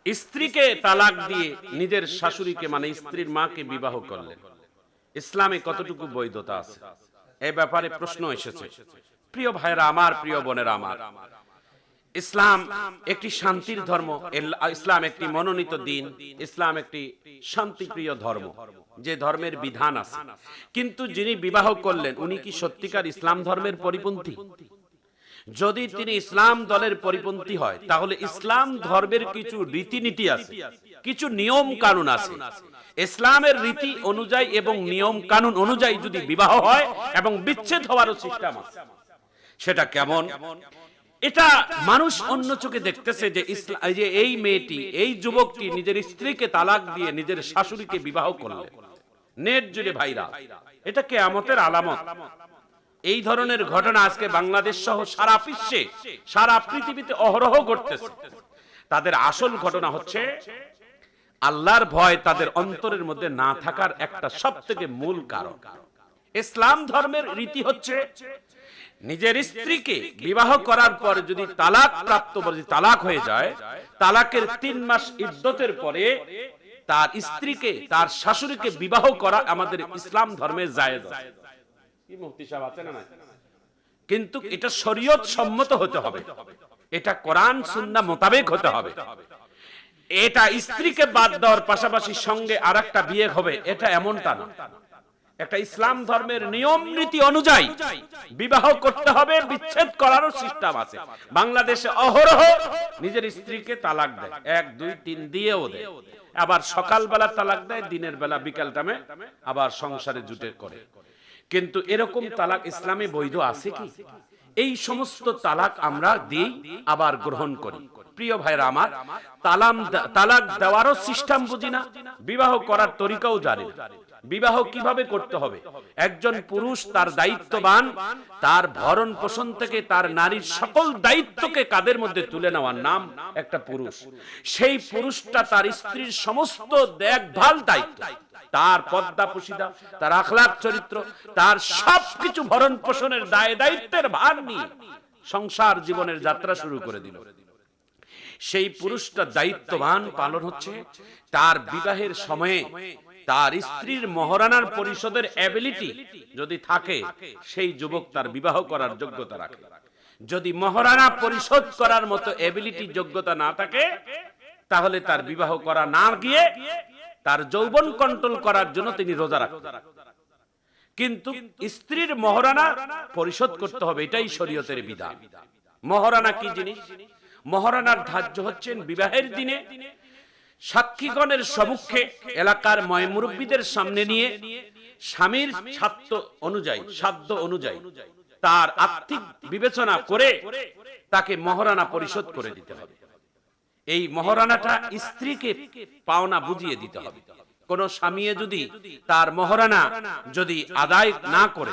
স্ত্রীকে তালাক দিয়ে নিজের শাশুড়িকে মানে স্ত্রীর মাকে বিবাহ করলেন, ইসলামে কতটুকু বৈধতা আছে এই ব্যাপারে প্রশ্ন এসেছে। প্রিয় ভাইরা আমার, প্রিয় বোনেরা আমার, ইসলাম একটি শান্তির ধর্ম, ইসলাম একটি মনোনীত দিন, ইসলাম একটি শান্তিপ্রিয় ধর্ম, যে ধর্মের বিধান আছে। কিন্তু যিনি বিবাহ করলেন উনি কি সত্যিকার ইসলাম ধর্মের পরিপন্থী? যদি তিনি ইসলাম দলের পরিপন্থী হয় তাহলে ইসলাম ধর্মের কিছু রীতিনীতি আছে, কিছু নিয়ম কানুন আছে। ইসলামের রীতি অনুযায়ী এবং নিয়ম কানুন অনুযায়ী যদি বিবাহ হয় এবং বিচ্ছেদ হওয়ারও সিস্টেম আছে। সেটা কেমন? এটা মানুষ অন্য চোখে দেখতেছে যে এই মেয়েটি, এই যুবকটি নিজের স্ত্রীকে তালাক দিয়ে নিজের শাশুড়িকে বিবাহ করলেন। নেট জুড়ে ভাইরা, এটা কিয়ামতের আলামত। এই ধরনের ঘটনা আজকে বাংলাদেশ সহ সারা বিশ্বে, সারা পৃথিবীতে অহরহ ঘটতেছে। তাদের আসল ঘটনা হচ্ছে আল্লাহর ভয় তাদের অন্তরের মধ্যে না থাকার একটা সবথেকে মূল কারণ। ইসলাম ধর্মের রীতি হচ্ছে নিজের স্ত্রীকে বিবাহ করার পর যদি তালাক প্রাপ্ত তালাক হয়ে যায়, তালাকের 3 মাস ইদ্দতের পরে তার স্ত্রীকে, তার শাশুড়িকে বিবাহ করা আমাদের ইসলাম ধর্মে জায়েজ আছে। কি মুফতি সাহেব আছেন না? কিন্তু এটা শরীয়ত সম্মত হতে হবে, এটা কোরআন সুন্নাহ মোতাবেক হতে হবে। এটা স্ত্রীকে বাদ দেওয়ার পাশাপাশি সঙ্গে আরেকটা বিয়ে হবে, এটা এমনটা না। একটা ইসলাম ধর্মের নিয়ম নীতি অনুযায়ী বিবাহ করতে হবে, বিচ্ছেদ করারও সিস্টেম আছে। বাংলাদেশে অহরহ নিজের স্ত্রীকে তালাক দেয়, 1 2 3 দিয়েও দেয়, আবার সকালবেলা তালাক দেয়, দিনের বেলা বিকাল টাইমে আবার সংসারে জুটে করে। কিন্তু এরকম তালাক ইসলামে বৈধ আছে কি? এই সমস্ত তালাক আমরা দিই আবার গ্রহণ করি। প্রিয় ভাইরা আমার, তালাক দেওয়ারও সিস্টেম বুঝি না, বিবাহ করার তরিকাও জানি না। বিবাহ কিভাবে করতে হবে? একজন পুরুষ তার দায়িত্ববান, তার ভরণ পোষণ থেকে তার নারীর সকল দায়িত্বকে কাঁধের মধ্যে তুলে নেওয়ার নাম একটা পুরুষ। সেই পুরুষটা তার স্ত্রীর সমস্ত দেখভাল দায়িত্ব, তার পর্দা পুশিদা, তার আখলাক চরিত্র, তার সবকিছু ভরণ পোষণের দায়িত্বের ভার নিয়ে সংসার জীবনের যাত্রা শুরু করে দিল। সেই পুরুষটা দায়িত্ববান পালন হচ্ছে তার বিবাহের সময়ে তার স্ত্রীর মহারানার পরিশোধের এবিলিটি যদি থাকে, সেই যুবক তার বিবাহ করার যোগ্যতা রাখে। যদি মহারানা পরিশোধ করার মতো এবিলিটি, যোগ্যতা না থাকে, তাহলে তার বিবাহ করা না গিয়ে তার যৌবন কন্ট্রোল করার জন্য তিনি রোজা রাখতেন। কিন্তু স্ত্রীর মহারানা পরিশোধ করতে হবে, এটাই শরীয়তের বিধান। মহারানা কি জিনিস? মহারানার ধার্য হচ্ছেন বিবাহের দিনে সাক্ষীগণের সম্মুখে এলাকার মুরব্বীদের সামনে নিয়ে স্বামীর সাধ্য অনুযায়ী তার আর্থিক বিবেচনা করে তাকে মহারানা পরিশোধ করে দিতে হবে। এই মহারানাটা স্ত্রীকে পাওনা বুঝিয়ে দিতে হবে। কোন স্বামী যদি তার মহারানা যদি আদায় না করে,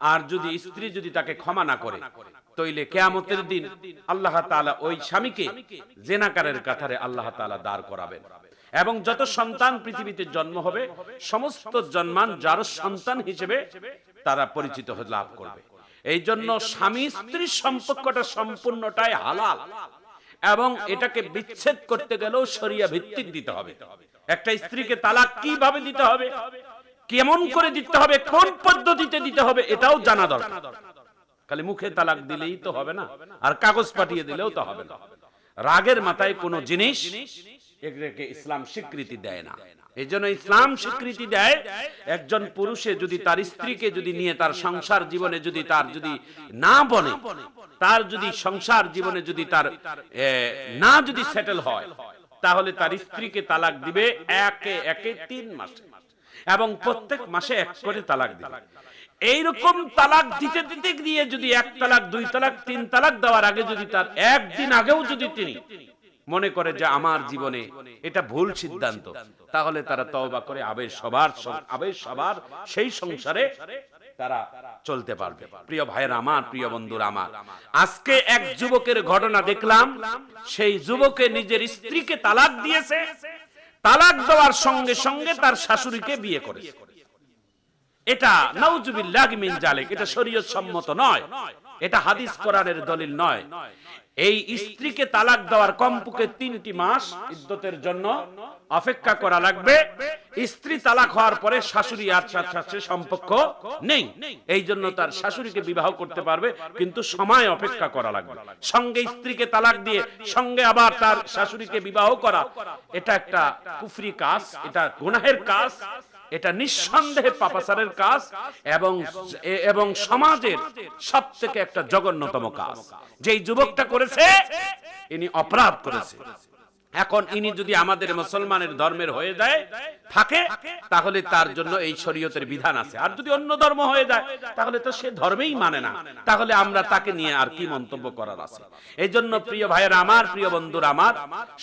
আর যদি স্ত্রী যদি তাকে ক্ষমা না করে, তাইলে কিয়ামতের দিন আল্লাহ তাআলা ওই স্বামীকে জিনাকারের কাতারে আল্লাহ তাআলা দাঁড় করাবেন। এবং যত সন্তান পৃথিবীতে জন্ম হবে, সমস্ত জন্মান যার সন্তান হিসেবে তারা পরিচিত লাভ করবে। এই জন্য স্বামী স্ত্রীর সম্পর্কটা সম্পূর্ণটাই হালাল, এবং এটাকে বিচ্ছেদ করতে গেলেও শরিয়া ভিত্তিক দিতে হবে। একটা স্ত্রীকে তালাক কিভাবে দিতে হবে, কেমন করে দিতে হবে, কোন পদ্ধতিতে দিতে হবে, এটাও জানা দরকার। খালি মুখে তালাক দিলেই তো হবে না, আর কাগজ পাঠিয়ে দিলেও তো হবে না। রাগের মাথায় কোনো জিনিস এগুলোকে ইসলাম স্বীকৃতি দেয় না। এই জন্য ইসলাম স্বীকৃতি দেয়, একজন পুরুষে যদি তার স্ত্রীকে যদি নিয়ে তার সংসার জীবনে যদি তার যদি না বনে, তার যদি সংসার জীবনে যদি তার না যদি সেটেল হয়, তাহলে তার স্ত্রীকে তালাক দিবে একে একে 3 মাসে, এবং প্রত্যেক মাসে 1 করে তালাক দিবে। এইরকম তালাক দিতে দিতে গিয়ে যদি 1 তালাক 2 তালাক 3 তালাক দেওয়ার আগে যদি তার একদিন আগেও যদি তিনি মনে করে যে আমার জীবনে এটা ভুল সিদ্ধান্ত, তাহলে তারা তওবা করে আবেশ সবার সেই সংসারে তারা চলতে পারবে। প্রিয় ভাইয়েরা আমার, প্রিয় বন্ধুরা আমার, আজকে এক যুবকের ঘটনা দেখলাম। সেই যুবকে নিজের স্ত্রীকে তালাক দিয়েছে, তালাক দেওয়ার সঙ্গে সঙ্গে তার শাশুড়িকে বিয়ে করেছে। এটা নাউজুবিল্লাহি মিন জালিক, এটা শরীয়ত সম্মত নয়, এটা হাদিস কোরআনের দলিল নয়। এই স্ত্রীকে তালাক দেওয়ার কমপক্ষে 3টি মাস ইদ্যতের জন্য অপেক্ষা করা লাগবে। স্ত্রী তালাক হওয়ার পরে শাশুড়ি আর সাথে সম্পর্ক নেই, এই জন্য তার শাশুড়িকে বিবাহ করতে পারবে, কিন্তু সময় অপেক্ষা করা লাগবে। সঙ্গে স্ত্রীকে তালাক দিয়ে সঙ্গে আবার তার শাশুড়িকে বিবাহ করা, এটা একটা কুফরি কাজ, এটা গুনাহের কাজ, এটা নিঃসন্দেহে পাপাচারের কাজ এবং সমাজের সবথেকে একটা জঘন্যতম কাজ। যেই যুবকটা করেছে ইনি অপরাধ করেছে। এখন ইনি যদি আমাদের মুসলমানের ধর্মের হয়ে যায় থাকে, তাহলে তার জন্য এই শরীয়তের বিধান আছে। আর যদি অন্য ধর্ম হয়ে যায় তাহলে তো সে ধর্মেই মানে না, তাহলে আমরা তাকে নিয়ে আর কি মন্তব্য করার আছে। এই জন্য প্রিয় ভাইয়েরা আমার, প্রিয় বন্ধুরা আমার,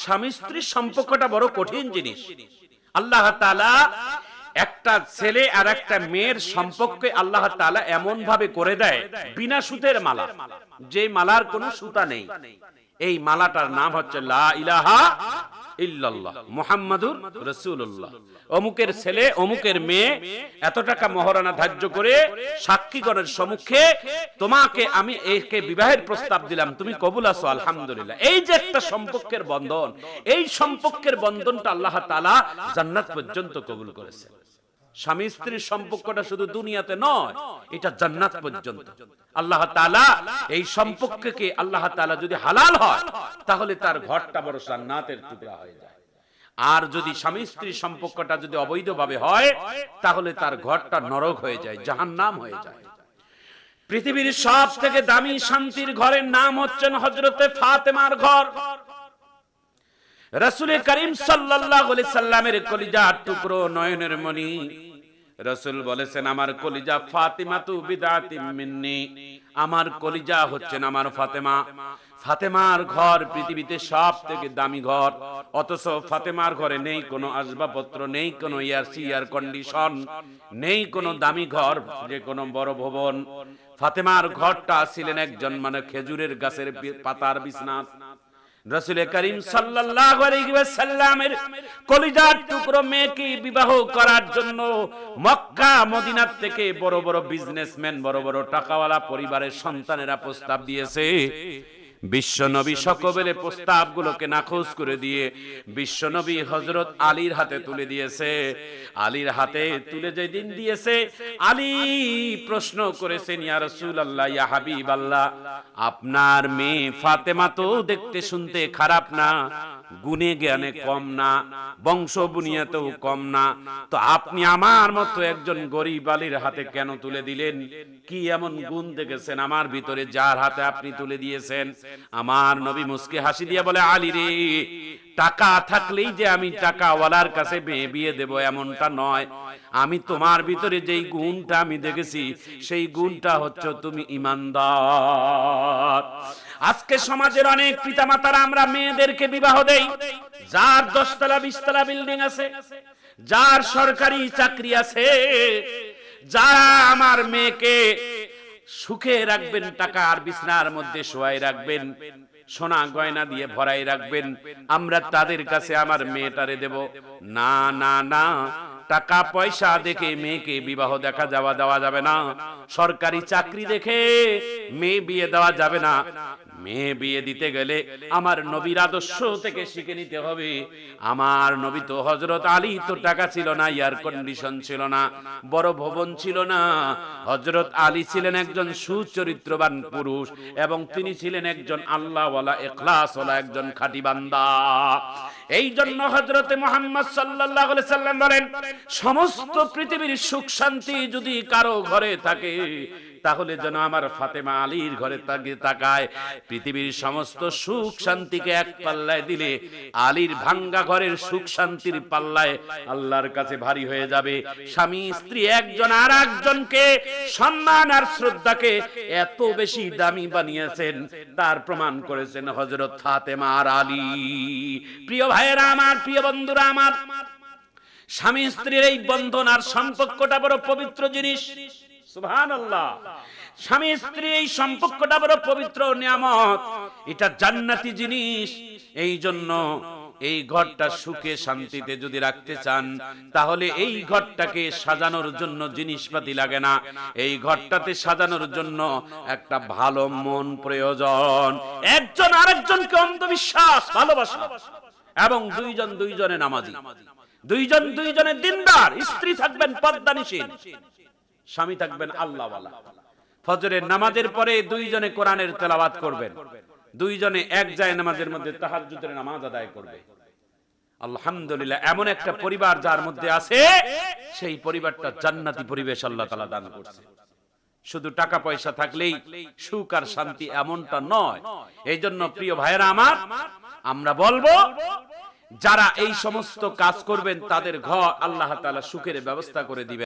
স্বামী স্ত্রীর সম্পর্কটা বড় কঠিন জিনিস। আল্লাহ তাআলা একটা ছেলে আর একটা মেয়ের সম্পর্কে আল্লাহ তাআলা এমন ভাবে করে দেয় বিনা সুতের মালা, যে মালার কোনো সুতা নেই। এই মালাটার নাম হচ্ছে লা ইলাহা ইল্লাল্লাহ মুহাম্মাদুর রাসূলুল্লাহ। অমুকের ছেলে অমুকের মেয়ে এত টাকা মহরানা ধার্য করে সাক্ষীগণের সম্মুখে তোমাকে আমি একে বিবাহের প্রস্তাব দিলাম, তুমি কবুল আছো আলহামদুলিল্লাহ। এই যে একটা সম্পর্কের বন্ধন, এই সম্পর্কের বন্ধনটা আল্লাহ তাআলা জান্নাত পর্যন্ত কবুল করেছেন। স্বামী স্ত্রীর সম্পর্কটা শুধু দুনিয়াতে নয়, এটা জান্নাত পর্যন্ত। আল্লাহ তাআলা এই সম্পর্ককে আল্লাহ তাআলা যদি হালাল হয় তাহলে তার ঘরটা বড় জান্নাতের টুকরা হয়ে যায়। আর যদি স্বামী স্ত্রীর সম্পর্কটা যদি অবৈধভাবে হয় তাহলে তার ঘরটা নরক হয়ে যায়, জাহান্নাম হয়ে যায়। পৃথিবীর সবথেকে দামি শান্তির ঘরের নাম হচ্ছেন হযরতে ফাতেমার ঘর। রাসূল করিম সাল্লাল্লাহু আলাইহি সাল্লামের কলিজার টুকরো, নয়নের মণি। রাসূল বলেছেন, আমার কলিজা ফাতিমাতু বিদাতিম মিন্নি, আমার কলিজা হচ্ছেন আমার ফাতেমা। ফাতেমার ঘর পৃথিবীতে সবথেকে দামি ঘর, অথচ ফাতেমার ঘরে নেই কোনো আসবাবপত্র, নেই কোনো এয়ার কন্ডিশন, নেই কোনো দামি ঘর, যে কোনো বড় ভবন। ফাতেমার ঘরটা ছিলেন একজন খেজুরের গাছের পাতার বিছানা। রাসূল করিম সাল্লাল্লাহু আলাইহি ওয়াসাল্লামের কলিজার টুকরো মেয়েকে বিবাহ করার জন্য মক্কা মদিনা থেকে বড় বড় বিজনেসম্যান, বড় বড় টাকাওয়ালা পরিবারের সন্তানেরা প্রস্তাব দিয়েছে। বিশ্বনবী সকলে প্রস্তাবগুলোকে নাকচ করে দিয়ে বিশ্বনবী হযরত আলীর হাতে তুলে দিয়েছে। আলীর হাতে তুলে যেদিন দিয়েছে, আলী প্রশ্ন করেছেন, ইয়া রাসূলুল্লাহ, ইয়া হাবিবাল্লাহ, আপনার মেয়ে ফাতেমা তো দেখতে শুনতে খারাপ না, গুণে জ্ঞানে কম না, বংশ বুনিয়াতেও কম না, তো আপনি আমার মতো একজন গরীব আলীর হাতে কেন তুলে দিলেন? কি এমন গুণ দেখেছেন আমার ভিতরে যার হাতে আপনি তুলে দিয়েছেন? আমার নবী মুস্কি হাসি দিয়ে বলে, আলী রে, টাকা থাকলেই যে আমি টাকাওয়ালার কাছে বিয়ে দেব এমনটা নয়। আমি তোমার ভিতরে যেই গুণটা আমি দেখেছি সেই গুণটা হচ্ছে তুমি ঈমানদার। আজকে সমাজের অনেক পিতামাতারা আমরা মেয়েদেরকে বিবাহ দেই, যার 10 তলা 20 তলা বিল্ডিং আছে, যার সরকারি চাকরি আছে, যারা আমার মেয়েকে সুখে রাখবেন, টাকা আর বিছনার মধ্যে শোয়াই রাখবেন, সোনা গয়না দিয়ে ভরাই রাখবেন, আমরা তাদের কাছে আমার মেয়েটারে দেব না। না না, টাকা পয়সা দেখে মেয়েকে বিবাহ দেওয়া যাবে না। সরকারি চাকরি দেখে মেয়ে বিয়ে দেওয়া যাবে না। মেয়ে বিয়ে দিতে গেলে আমার নবীর আদর্শ থেকে শিখে নিতে হবে। আমার নবী তো হযরত আলী তো টাকা ছিল না, এয়ার কন্ডিশন ছিল না, বড় ভবন ছিল না। হযরত আলী ছিলেন একজন সুচরিত্রবান পুরুষ এবং তিনি ছিলেন একজন আল্লাহওয়ালা, ইখলাসওয়ালা, একজন খাঁটি বান্দা। এই জন্য হযরতে মুহাম্মদ সাল্লাল্লাহু আলাইহি সাল্লাম বলেন, সমস্ত পৃথিবীর সুখ শান্তি যদি কারো ঘরে থাকে তাহলে যেন আমার ফাতেমা আলীর ঘরে তাকায়। পৃথিবীর সমস্ত সুখ শান্তিকে এক পাল্লায় দিলে আলীর ভাঙ্গা ঘরের সুখ শান্তির পাল্লায় আল্লাহর কাছে ভারী হয়ে যাবে। স্বামী স্ত্রী একজন আর একজনকে সম্মান আর শ্রদ্ধাকে এত বেশি দামি বানিয়েছেন, তার প্রমাণ করেছেন হযরত ফাতেমা আর আলী। প্রিয় ভাইয়েরা আমার, প্রিয় বন্ধুরা আমার, স্বামী স্ত্রীর এই বন্ধন আর সম্পর্কটা বড় পবিত্র জিনিস। সুবহানাল্লাহ, স্বামী স্ত্রী এই সম্পর্কটা বড় পবিত্র নিয়ামত, এটা জান্নাতি জিনিস। এই জন্য এই ঘরটা সুখে শান্তিতে যদি রাখতে চান, তাহলে এই ঘরটাকে সাজানোর জন্য জিনিসপাতি লাগে না, এই ঘরটাতে সাজানোর জন্য একটা ভালো মন প্রয়োজন। একজন আরেকজনকে অন্ধবিশ্বাস ভালোবাসা, এবং দুইজন দুইজনে নামাজি, দুইজন দুইজনের দিনদার, স্ত্রী থাকবেন পর্দানিশীল, স্বামী থাকবেন আল্লাহওয়ালা। ফজরের নামাজের পরে দুইজনে কোরআনের তেলাওয়াত করবেন, দুইজনে এক যায় নামাজের মধ্যে তাহাজ্জুদের নামাজ আদায় করবে। আলহামদুলিল্লাহ, এমন একটা পরিবার যার মধ্যে আছে, সেই পরিবারটা জান্নাতি পরিবেশ আল্লাহ তাআলা দান করছে। শুধু টাকা পয়সা থাকলেই সুখ আর শান্তি এমনটা নয়। এই জন্য প্রিয় ভাইয়েরা আমার, আমরা বলবো যারা এই সমস্ত কাজ করবেন তাদের ঘর আল্লাহ তাআলা সুখের ব্যবস্থা করে দিবেন।